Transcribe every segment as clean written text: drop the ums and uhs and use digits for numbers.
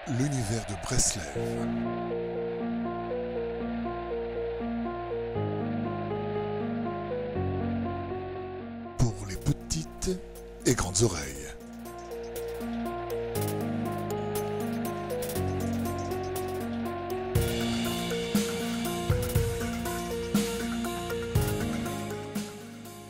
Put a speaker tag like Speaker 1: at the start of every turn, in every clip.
Speaker 1: L'univers de Breslev. Pour les petites et grandes oreilles.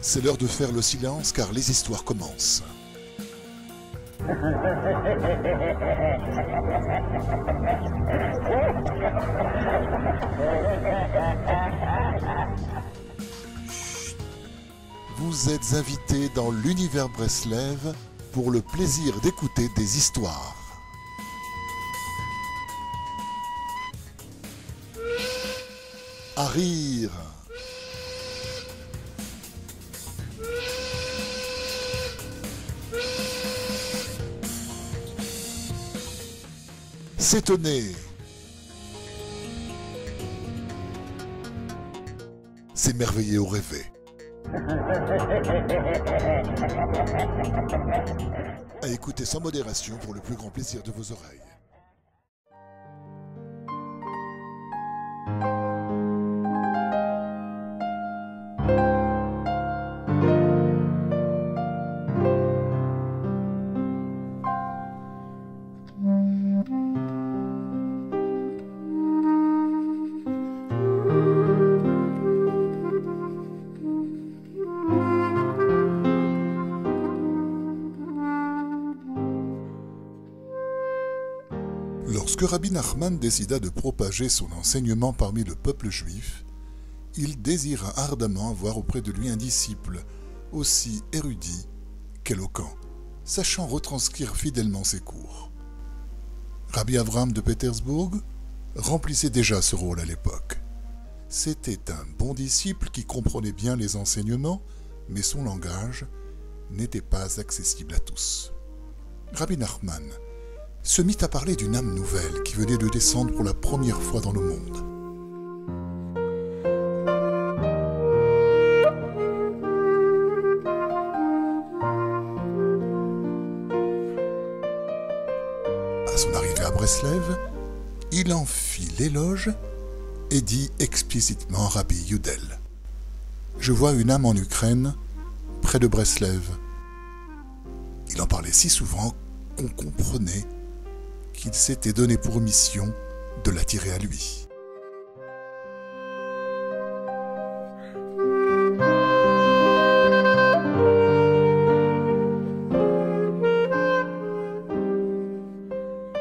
Speaker 1: C'est l'heure de faire le silence car les histoires commencent. Vous êtes invités dans l'univers Breslev pour le plaisir d'écouter des histoires. À rire. S'étonner. S'émerveiller ou rêver. À écouter sans modération pour le plus grand plaisir de vos oreilles. Lorsque Rabbi Nachman décida de propager son enseignement parmi le peuple juif, il désira ardemment avoir auprès de lui un disciple aussi érudit qu'éloquent, sachant retranscrire fidèlement ses cours. Rabbi Avraham de Pétersbourg remplissait déjà ce rôle à l'époque. C'était un bon disciple qui comprenait bien les enseignements, mais son langage n'était pas accessible à tous. Rabbi Nachman se mit à parler d'une âme nouvelle qui venait de descendre pour la première fois dans le monde. À son arrivée à Breslev, il en fit l'éloge et dit explicitement à Rabbi Yudel : « Je vois une âme en Ukraine, près de Breslev. » Il en parlait si souvent qu'on comprenait qu'il s'était donné pour mission de l'attirer à lui.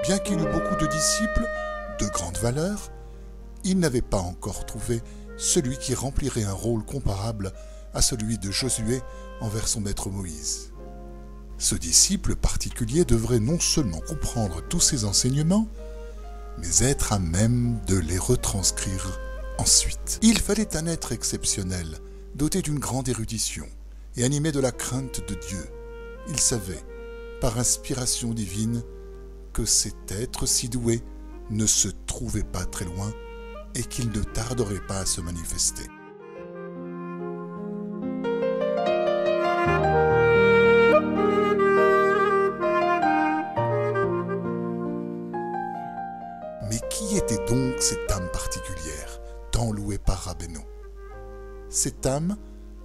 Speaker 1: Bien qu'il eût beaucoup de disciples de grande valeur, il n'avait pas encore trouvé celui qui remplirait un rôle comparable à celui de Josué envers son maître Moïse. Ce disciple particulier devrait non seulement comprendre tous ces enseignements, mais être à même de les retranscrire ensuite. Il fallait un être exceptionnel, doté d'une grande érudition et animé de la crainte de Dieu. Il savait, par inspiration divine, que cet être si doué ne se trouvait pas très loin et qu'il ne tarderait pas à se manifester. Mais qui était donc cette âme particulière, tant louée par Rabbeinu? Cette âme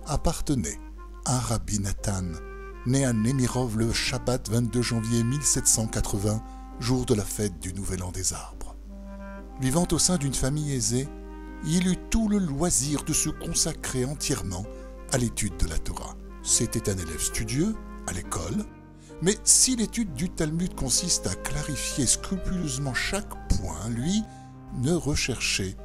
Speaker 1: appartenait à Rabbi Nathan, né à Nemirov le Shabbat 22 janvier 1780, jour de la fête du Nouvel An des Arbres. Vivant au sein d'une famille aisée, il eut tout le loisir de se consacrer entièrement à l'étude de la Torah. C'était un élève studieux à l'école, mais si l'étude du Talmud consiste à clarifier scrupuleusement chaque point, lui ne recherchait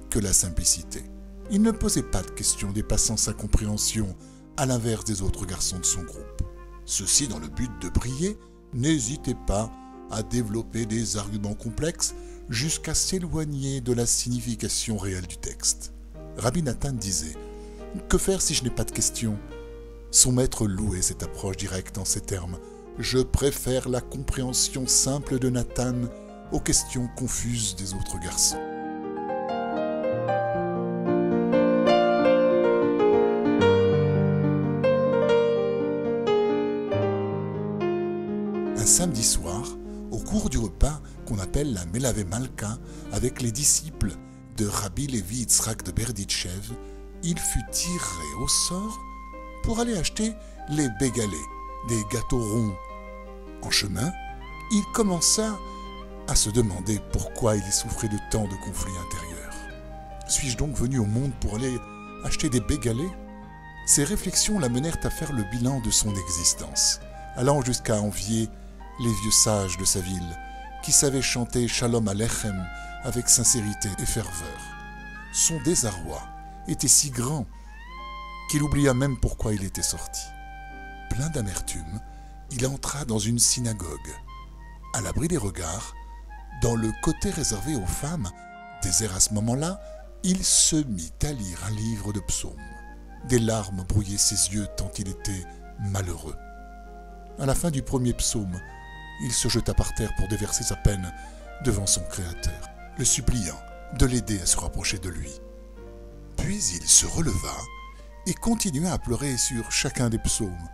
Speaker 1: que la simplicité. Il ne posait pas de questions dépassant sa compréhension, à l'inverse des autres garçons de son groupe. Ceux-ci, dans le but de briller, n'hésitaient pas à développer des arguments complexes jusqu'à s'éloigner de la signification réelle du texte. Rabbi Nathan disait « Que faire si je n'ai pas de questions ?» Son maître louait cette approche directe en ces termes. « Je préfère la compréhension simple de Nathan aux questions confuses des autres garçons. » Un samedi soir, au cours du repas qu'on appelle la Melave Malka avec les disciples de Rabbi Levi Yitzhak de Berditchev, il fut tiré au sort pour aller acheter les bégalés, des gâteaux ronds. En chemin, il commença à se demander pourquoi il souffrait de tant de conflits intérieurs. Suis-je donc venu au monde pour aller acheter des bégalés? Ces réflexions l'amenèrent à faire le bilan de son existence, allant jusqu'à envier les vieux sages de sa ville, qui savaient chanter Shalom Aleichem avec sincérité et ferveur. Son désarroi était si grand qu'il oublia même pourquoi il était sorti. Plein d'amertume, il entra dans une synagogue. À l'abri des regards, dans le côté réservé aux femmes, désert à ce moment-là, il se mit à lire un livre de psaumes. Des larmes brouillaient ses yeux tant il était malheureux. À la fin du premier psaume, il se jeta par terre pour déverser sa peine devant son Créateur, le suppliant de l'aider à se rapprocher de lui. Puis il se releva et continua à pleurer sur chacun des psaumes.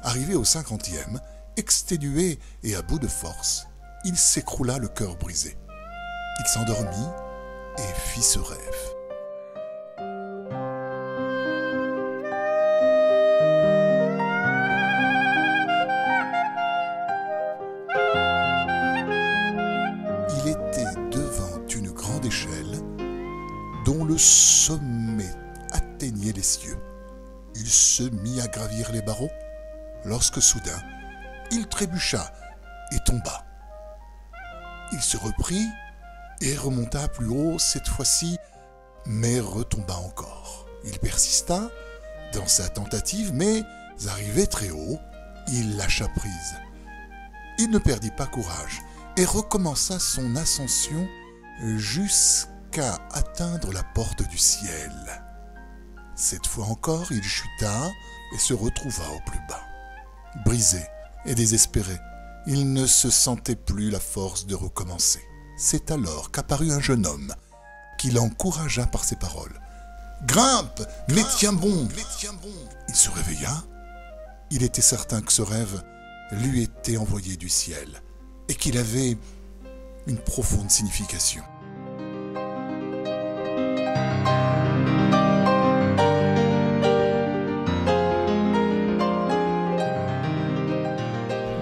Speaker 1: Arrivé au 50e, exténué et à bout de force, il s'écroula le cœur brisé. Il s'endormit et fit ce rêve. Il était devant une grande échelle dont le sommet atteignait les cieux. Il se mit à gravir les barreaux lorsque soudain, il trébucha et tomba. Il se reprit et remonta plus haut cette fois-ci, mais retomba encore. Il persista dans sa tentative, mais arrivé très haut, il lâcha prise. Il ne perdit pas courage et recommença son ascension jusqu'à atteindre la porte du ciel. Cette fois encore, il chuta et se retrouva au plus bas. Brisé et désespéré, il ne se sentait plus la force de recommencer. C'est alors qu'apparut un jeune homme qui l'encouragea par ses paroles. « Grimpe, mais tiens bon !» Il se réveilla. Il était certain que ce rêve lui était envoyé du ciel et qu'il avait une profonde signification.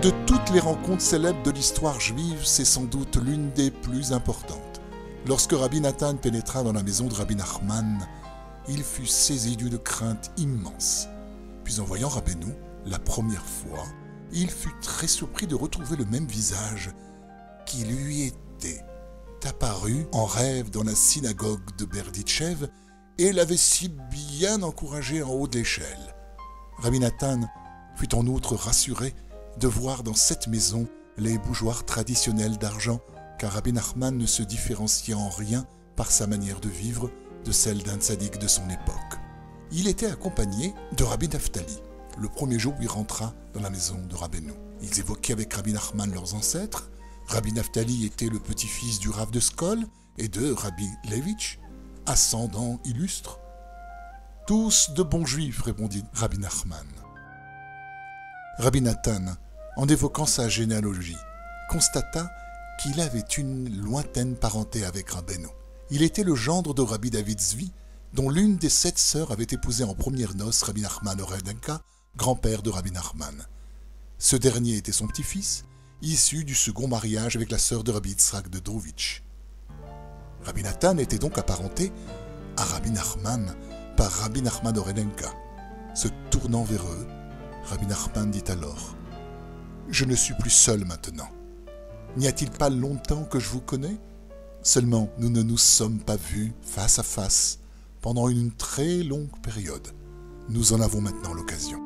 Speaker 1: De toutes les rencontres célèbres de l'histoire juive, c'est sans doute l'une des plus importantes. Lorsque Rabbi Nathan pénétra dans la maison de Rabbi Nachman, il fut saisi d'une crainte immense. Puis en voyant Rabbeinu, la première fois, il fut très surpris de retrouver le même visage qui lui était apparu en rêve dans la synagogue de Berditchev et l'avait si bien encouragé en haut de l'échelle. Rabbi Nathan fut en outre rassuré de voir dans cette maison les bougeoirs traditionnels d'argent, car Rabbi Nachman ne se différenciait en rien par sa manière de vivre de celle d'un tzaddik de son époque. Il était accompagné de Rabbi Naftali, le premier jour où il rentra dans la maison de Rabbeinu. Ils évoquaient avec Rabbi Nachman leurs ancêtres. Rabbi Naftali était le petit-fils du Rav de Skol et de Rabbi Levitch, ascendant illustre. « Tous de bons juifs », répondit Rabbi Nachman. Rabbi Nathan, en évoquant sa généalogie, constata qu'il avait une lointaine parenté avec Rabbeinu. Il était le gendre de Rabbi David Zvi, dont l'une des 7 sœurs avait épousé en premières noces Rabbi Nachman Oredenka, grand-père de Rabbi Nachman. Ce dernier était son petit-fils, issu du second mariage avec la sœur de Rabbi Yitzhak de Drovitch. Rabbi Nathan était donc apparenté à Rabbi Nachman par Rabbi Nachman Oredenka. Se tournant vers eux, Rabbi Nachman dit alors « Je ne suis plus seul maintenant. N'y a-t-il pas longtemps que je vous connais? Seulement, nous ne nous sommes pas vus face à face pendant une très longue période. Nous en avons maintenant l'occasion. »